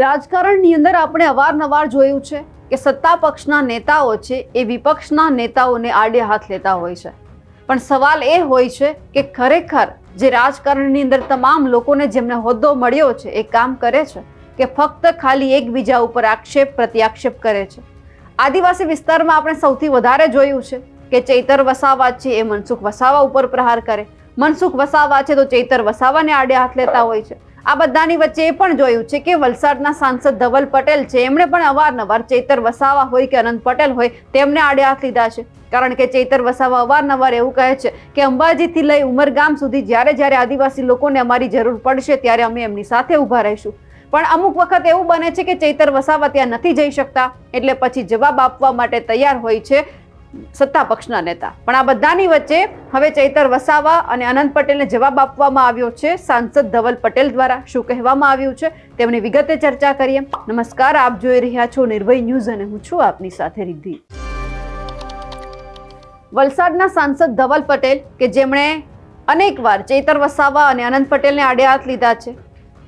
રાજકારણની અંદર આપણે અવારનવાર જોયું છે કે સત્તા પક્ષના નેતાઓ છે એ વિપક્ષના નેતાઓને આડે હાથ લેતા હોય છે, પણ સવાલ એ હોય છે કે ખરેખર જે રાજકારણની અંદર તમામ લોકોને જેમને હોદ્દો મળ્યો છે એ કામ કરે છે કે ફક્ત ખાલી એકબીજા ઉપર આક્ષેપ પ્રત્યાક્ષેપ કરે છે. આદિવાસી વિસ્તારમાં આપણે સૌથી વધારે જોયું છે કે ચૈતર વસાવા છે એ મનસુખ વસાવા ઉપર પ્રહાર કરે, મનસુખ વસાવા છે તો ચૈતર વસાવાને આડે હાથ લેતા હોય છે. આ બધાની વચ્ચે એ પણ જોયું છે કે વલસાડના સાંસદ ધવલ પટેલ છે એમણે પણ અવારનવાર ચૈતર વસાવા હોય કે અનંત પટેલ હોય તેમને આડે હાથ લીધા છે, કારણ કે ચૈતર વસાવા અવારનવાર એવું કહે છે કે અંબાજીથી લઈ ઉમરગામ સુધી જ્યારે જ્યારે આદિવાસી લોકોને અમારી જરૂર પડશે ત્યારે અમે એમની સાથે ઊભા રહીશું. પણ અમુક વખત એવું બને છે કે ચૈતર વસાવા ત્યાં નથી જઈ શકતા, એટલે પછી જવાબ આપવા માટે તૈયાર હોય છે સત્તા પક્ષના નેતા. પણ આ બધાની વચ્ચે હવે ચૈતર વસાવા અને અનંત પટેલને જવાબ આપવામાં આવ્યો છે સાંસદ ધવલ પટેલ દ્વારા. શું કહેવામાં આવ્યું છે તેમની વિગતે ચર્ચા કરીએ. નમસ્કાર, આપ જોઈ રહ્યા છો નિર્ભય ન્યૂઝ અને હું છું આપની સાથે રિદ્ધિ. વલસાડના સાંસદ ધવલ પટેલ કે જેમણે અનેકવાર ચૈતર વસાવા અને અનંત પટેલને આડે હાથ લીધા છે.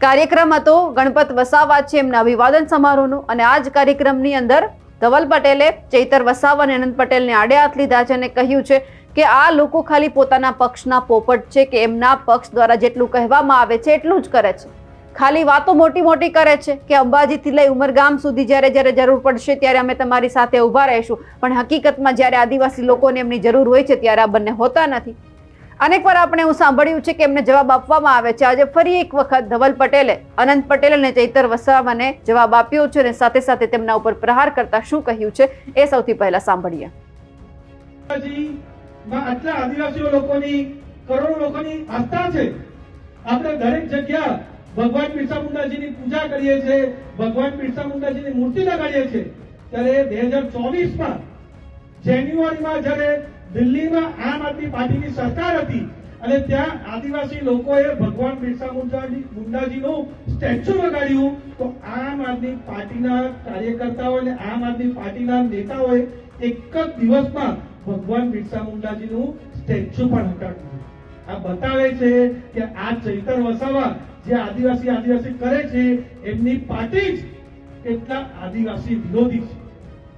કાર્યક્રમ હતો ગણપત વસાવા છે એમના અભિવાદન સમારોહનો, અને આ જ કાર્યક્રમની અંદર ધવલ પટેલે ચૈતર વસાવા અને અનંત પટેલને આડે હાથ લીધા છે અને કહ્યું છે કે આ લોકો ખાલી પોતાના પક્ષના પોપટ છે, કે એમના પક્ષ દ્વારા જેટલું કહેવામાં આવે છે એટલું જ કરે છે, ખાલી વાતો મોટી મોટી કરે છે કે અંબાજીથી લઈ ઉમરગામ સુધી જ્યારે જ્યારે જરૂર પડશે ત્યારે અમે તમારી સાથે ઊભા રહીશું, પણ હકીકતમાં જ્યારે આદિવાસી લોકોને એમની જરૂર હોય છે ત્યારે આ બંને હોતા નથી. અનેકવાર આપણે એવું સાંભળ્યું છે કે એમને જવાબ આપવામાં આવે છે. આજે ફરી એક વખત ધવલ પટેલે અનંત પટેલ અને ચૈતર વસાવાને જવાબ આપ્યો છે અને સાથે સાથે તેમના ઉપર પ્રહાર કરતા શું કહ્યું છે એ સૌથી પહેલા સાંભળીએ. આટલા આદિવાસીઓ લોકોની કરોડો લોકોની આસ્થા છે. આપણે દરેક જગ્યા ભગવાન બિરસા મુંડાજીની પૂજા કરીએ છીએ, ભગવાન બિરસા મુંડાજીની મૂર્તિ લગાડીએ છીએ. ત્યારે 2024માં જાન્યુઆરીમાં જ્યારે દિલ્હીમાં આમ આદમી પાર્ટીની સરકાર હતી અને ત્યાં આદિવાસી લોકોએ ભગવાન બિરસા મુંડાજીનું સ્ટેચ્યુ લગાડ્યું, તો આમ આદમી પાર્ટીના કાર્યકર્તાઓ અને આમ આદમી પાર્ટીના નેતાઓએ એક જ દિવસમાં ભગવાન બિરસા મુંડાજીનું સ્ટેચ્યુ પણ હટાવ્યું. આ બતાવે છે કે આ ચૈતર વસાવા જે આદિવાસી કરે છે એમની પાર્ટી જ કેટલા આદિવાસી વિરોધી છે.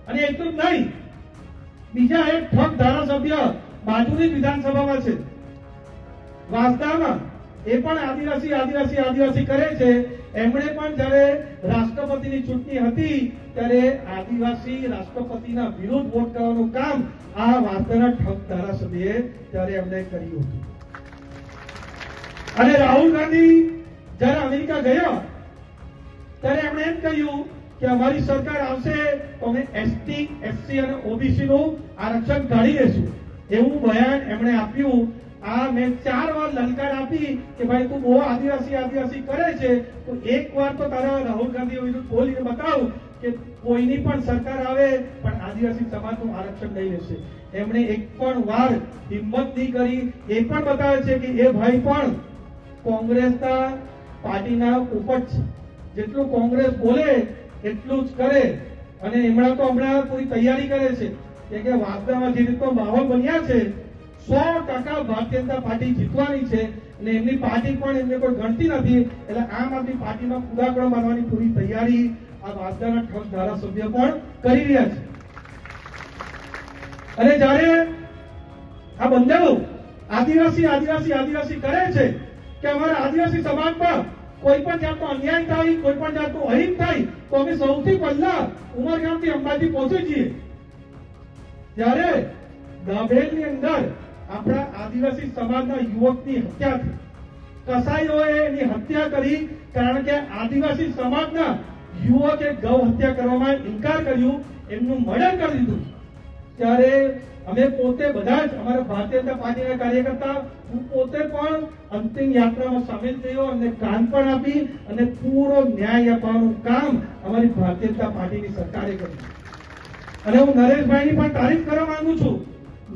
અને એટલું જ નહીં, બીજા એક ઠગ ધારાસભ્ય બાજુની વિધાનસભામાં છે વાંસદામાં, એ પણ આદિવાસી કરે છે. એમણે પણ જ્યારે રાષ્ટ્રપતિની ચૂંટણી હતી ત્યારે આદિવાસી રાષ્ટ્રપતિના વિરુદ્ધ વોટ કરવાનું કામ આ વાંસદાના ઠગ ધારાસભ્યએ ત્યારે એમણે કર્યું હતું. અને રાહુલ ગાંધી જ્યારે અમેરિકા ગયા ત્યારે એમણે એમ કહ્યું કે અમારી સરકાર આવશે તો અમે એસટી, એસસી અને ઓબીસી નું આરક્ષણ કાઢી દેશું, એવું બયાન એમણે આપ્યું. આ મેં 4 વાર લલકાર આપી કે ભાઈ તું બહુ આદિવાસી કરે છે, તો એક વાર તો તારા રાહુલ ગાંધી વિરુદ્ધ બોલીને બતાવ કે કોઈની પણ સરકાર આવે પણ આદિવાસી સમાજનું આરક્ષણ નહીં લેશે. એમણે એક પણ વાર હિંમત નહીં કરી. એ પણ બતાવે છે કે એ ભાઈ પણ કોંગ્રેસના પાર્ટીના પોપટ છે. જેટલું કોંગ્રેસ બોલે એટલું જ કરે. અને હમણાં પૂરી તૈયારી કરે છે કે વાંસદામાં જે રીતનો માહોલ બન્યા છે 100% ભારતીય જનતા પાર્ટી જીતવાની છે અને એમની પાર્ટી પણ એમને કોઈ ગણતી નથી. એટલે આમ આદમી પાર્ટીમાં કુદાકડો મારવાની પૂરી તૈયારી આ વાંસદાના ઠગ ધારાસભ્ય પણ કરી રહ્યા છે. અને જ્યારે આ બંને આદિવાસી કરે છે કે અમારા આદિવાસી સમાજમાં કોઈ પણ જાતનો અન્યાય થાય, કોઈ પણ જાતનું અહિત થાય તો અમે સૌથી પહેલા ઉમરગામથી અંબાજી પહોંચી જઈએ. ત્યારે દાભેલની અંદર આપણા આદિવાસી સમાજના યુવકની હત્યા થઈ. કસાઈઓએ એની હત્યા કરી કારણ કે આદિવાસી સમાજના યુવકે ગૌ હત્યા કરવામાં ઇનકાર કર્યું, એમનું મર્ડર કરી દીધું. ત્યારે અમે પોતે બધા જ અમારા ભારતીય જનતા પાર્ટીના કાર્યકર્તા, હું પોતે પણ અંતિમ યાત્રામાં સામેલ થયો અને કાન પણ આપી અને પૂરો ન્યાય આપવાનું કામ અમારી ભારતીય જનતા પાર્ટીની સરકારે કર્યું. અને હું નરેશભાઈની પણ તારીફ કરવા માંગુ છું.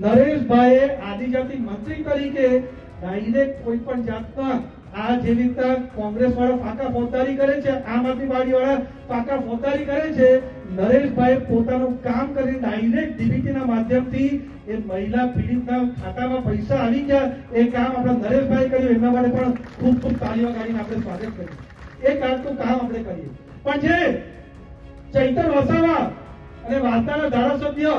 નરેશભાઈએ આદિજાતિ મંત્રી તરીકે ડાયરેક્ટ કોઈ પણ જાતના આ જે રીતના કોંગ્રેસ વાળા ફાકા ફોજદારી કરે છે, આમ આદમી પાર્ટી વાળા ફાકા ફોજદારી કરે છે, નરેશભાઈ પોતાનું કામ કરી ડાયરેક્ટ ડીબીટીના માધ્યમથી એ મહિલા પીડિતના ખાતામાં પૈસા આવી ગયા. એ કામ આપણા નરેશભાઈ કર્યું. એમના માટે પણ ખૂબ તાળીઓ કાઢીને આપણે સ્વાગત કર્યું. એ કામ આપણે કરીએ. પણ જે ચૈતર વસાવા અને વાર્તાના ધારાસભ્ય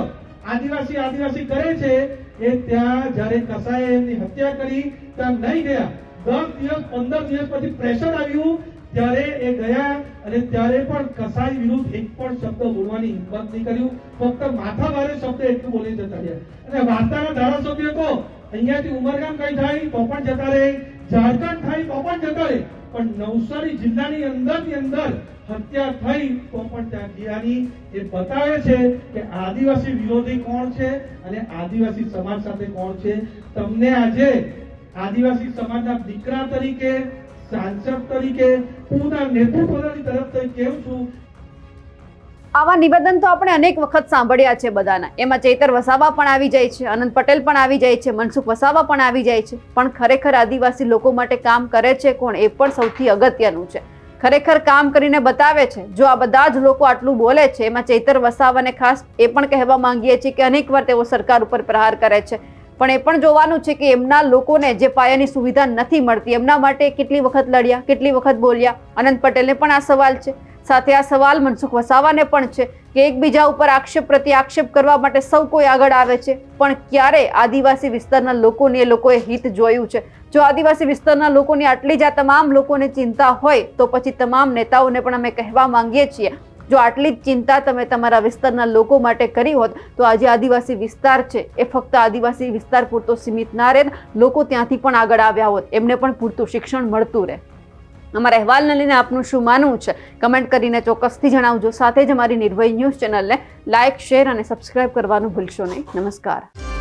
આદિવાસી કરે છે એ ત્યાં જ્યારે કસાએ એમની હત્યા કરી ત્યાં નહીં ગયા. 10 દિવસ 15 દિવસ પછી પ્રેશર આવ્યું ત્યારે એ ગયા અને ત્યારે પણ કસાઈ વિરુદ્ધ એક પણ શબ્દ બોલવાની હિંમત નહીં કર્યું. ફક્ત માથા ભારે શબ્દ એટલું બોલી જતા રહ્યા. અને વાર્તાના ધારાસભ્ય તો અહીંયાથી ઉમરગામ કઈ થાય તો પણ જતા રહે, ઝારખંડ થાય તો પણ જતા રહે, પણ નવસારી જિલ્લાની અંદર હત્યા થઈ તો પણ ત્યાં ગયાની. એ બતાવે છે કે આદિવાસી વિરોધી કોણ છે અને આદિવાસી સમાજ સાથે કોણ છે. તમને આજે આદિવાસી સમાજના દીકરા તરીકે, સાંસદ તરીકે, પૂરા નેતૃત્વની તરફથી કહું છું, આવા નિવેદન તો આપણે અનેક વખત સાંભળ્યા છે બધાના. એમાં ચૈતર વસાવા પણ આવી જાય છે, અનંત પટેલ પણ આવી જાય છે, મનસુખ વસાવા પણ આવી જાય છે. પણ ખરેખર આદિવાસી લોકો માટે કામ કરે છે કોણ, એ પણ સૌથી અગત્યનું છે. ખરેખર કામ કરીને બતાવે છે. જો આ બધા જ લોકો આટલું બોલે છે, એમાં ચૈતર વસાવાને ખાસ એ પણ કહેવા માંગીએ છીએ કે અનેક વાર તેઓ સરકાર ઉપર પ્રહાર કરે છે, પણ એ પણ જોવાનું છે કે એમના લોકોને જે પાયાની સુવિધા નથી મળતી એમના માટે કેટલી વખત લડ્યા, કેટલી વખત બોલ્યા. અનંત પટેલને પણ આ સવાલ છે. સાથે આ સવાલ મનસુખ વસાવાને પણ છે કે એકબીજા ઉપર આક્ષેપ પ્રતિ આક્ષેપ કરવા માટે સૌ કોઈ આગળ આવે છે, પણ ક્યારે આદિવાસી વિસ્તારના લોકોની એ લોકોએ હિત જોયું છે? જો આદિવાસી વિસ્તારના લોકોની આટલી જ આ તમામ લોકોને ચિંતા હોય તો પછી તમામ નેતાઓને પણ અમે કહેવા માંગીએ છીએ, જો આટલી જ ચિંતા તમે તમારા વિસ્તારના લોકો માટે કરી હોત તો આજે આદિવાસી વિસ્તાર છે એ ફક્ત આદિવાસી વિસ્તાર પૂરતો સીમિત ના રહે, લોકો ત્યાંથી પણ આગળ આવ્યા હોત, એમને પણ પૂરતું શિક્ષણ મળતું રહે. અમારા અહેવાલને લઈને આપનું શું માનવું છે કમેન્ટ કરીને ચોક્કસથી જણાવજો. સાથે જ અમારી નિર્ભય ન્યૂઝ ચેનલને લાઇક, શેર અને સબસ્ક્રાઇબ કરવાનું ભૂલશો નહીં. નમસ્કાર.